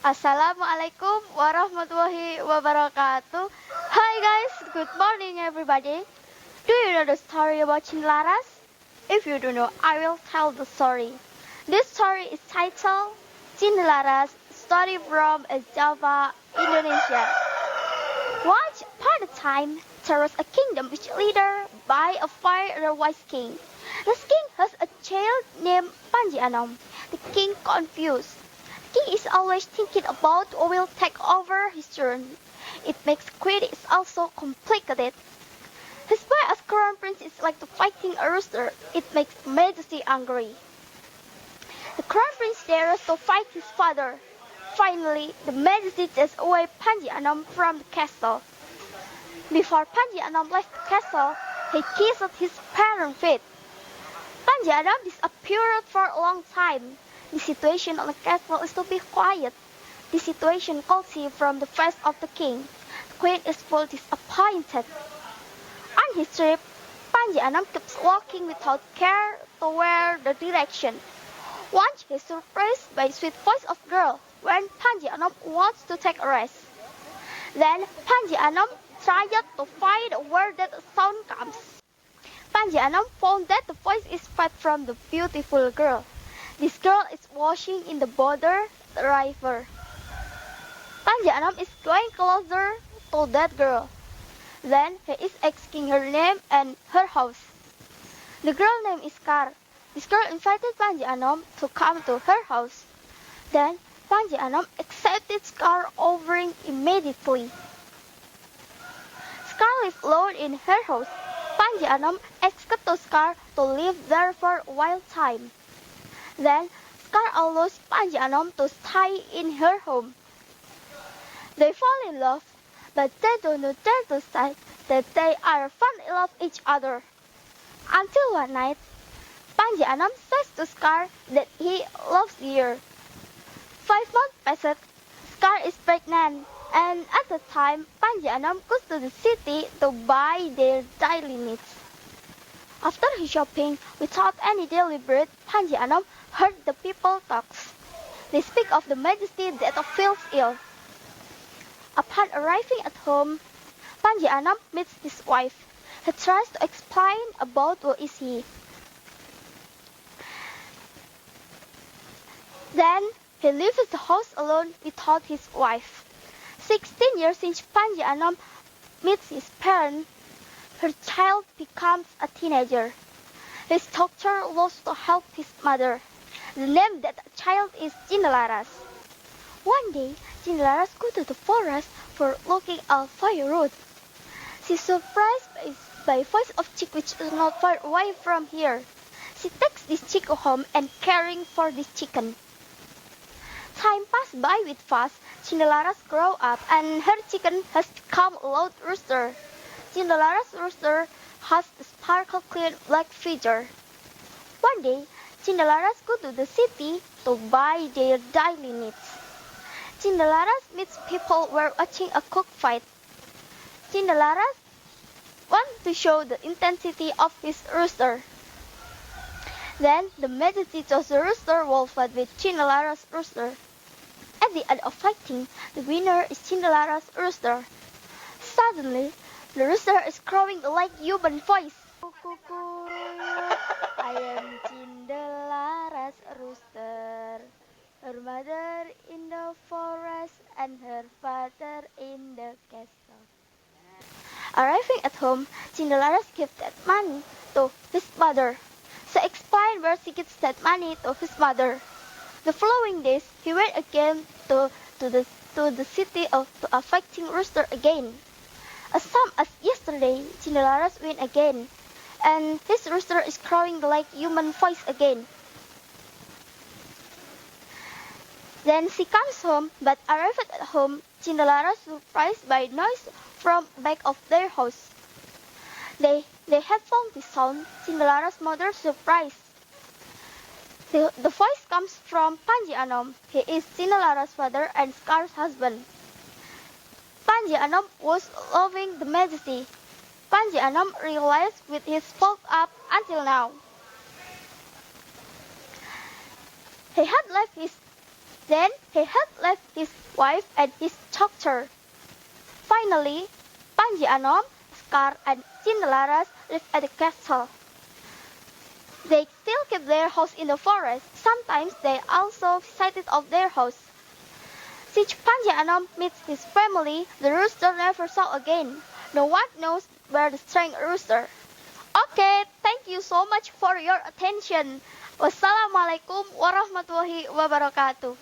Assalamualaikum warahmatullahi wabarakatuh. Hi guys, good morning everybody. Do you know the story about Cinlaras? If you don't know, I will tell the story. This story is titled Cinlaras, story from Java, Indonesia. Once upon a time, there was a kingdom which leader by a fire-wise king. This king has a child named Panji Anom. The king confused. King is always thinking about who will take over his throne. It makes critics also complicated. His boy as crown prince is like fighting a rooster. It makes Majesty angry. The crown prince dares to fight his father. Finally, the Majesty takes away Panji Anom from the castle. Before Panji Anom left the castle, he kissed his parents' feet. Panji Anom disappeared for a long time. The situation on the castle is to be quiet. The situation calls him from the face of the king. The queen is full disappointed. On his trip, Panji Anom keeps walking without care toward the direction. Once he is surprised by the sweet voice of girl when Panji Anom wants to take a rest. Then Panji Anom tried to find where that sound comes. Panji Anom found that the voice is fed from the beautiful girl. This girl is washing in the border river. Panji Anom is going closer to that girl. Then he is asking her name and her house. The girl name is Kar. This girl invited Panji Anom to come to her house. Then Panji Anom accepted Scar offering immediately. Scar lived alone in her house. Panji Anom asked to Scar to live there for a while time. Then Scar allows Panji Anom to stay in her home. They fall in love, but they don't know dare to say that they are fall in love each other. Until one night, Panji Anom says to Scar that he loves her. 5 months passed, Scar is pregnant, and at the time, Panji Anom goes to the city to buy their daily needs. After his shopping, without any deliberate, Panji Anom heard the people talk. They speak of the Majesty that feels ill. Upon arriving at home, Panji Anom meets his wife. He tries to explain about who is he. Then he leaves the house alone without his wife. 16 years since Panji Anom meets his parents, her child becomes a teenager. His doctor loves to help his mother. The name of that child is Cinlaras. One day, Cinlaras goes to the forest for looking at firewood. She's surprised by voice of chick which is not far away from here. She takes this chick home and caring for this chicken. Time passed by with fast. Cinlaras grow up and her chicken has become a loud rooster. Cinlaras rooster has a sparkle clean black feather. One day, Cinlaras go to the city to buy their daily needs. Cinlaras meets people who are watching a cockfight. Cinlaras wants to show the intensity of his rooster. Then the Majesty chose the rooster will fight with Cinlaras rooster. At the end of fighting, the winner is Cinlaras rooster. Suddenly, the rooster is crowing like human voice. I am Cinlaras rooster. Her mother in the forest and her father in the castle. Arriving at home, Cinlaras gives that money to his mother. She explained where she gets that money to his mother. The following days, he went again to the city to a fighting rooster again. As same as yesterday, Cinlaras win again, and his rooster is crowing like human voice again. Then she comes home, but arrived at home, Cinlaras surprised by noise from back of their house. They had found the sound. Cinlaras' mother surprised. The voice comes from Panji Anom. He is Cinlaras' father and Scar's husband. Panji Anom was loving the Majesty. Panji Anom realized with his folk up until now. He had left his Then he had left his wife and his daughter. Finally, Panji Anom, Scar, and Cinderlaras lived at the castle. They still keep their house in the forest. Sometimes they also visited of their house. Since Panji Anom meets his family, the rooster never saw again. No one knows where the strange rooster. Okay, thank you so much for your attention. Wassalamualaikum warahmatullahi wabarakatuh.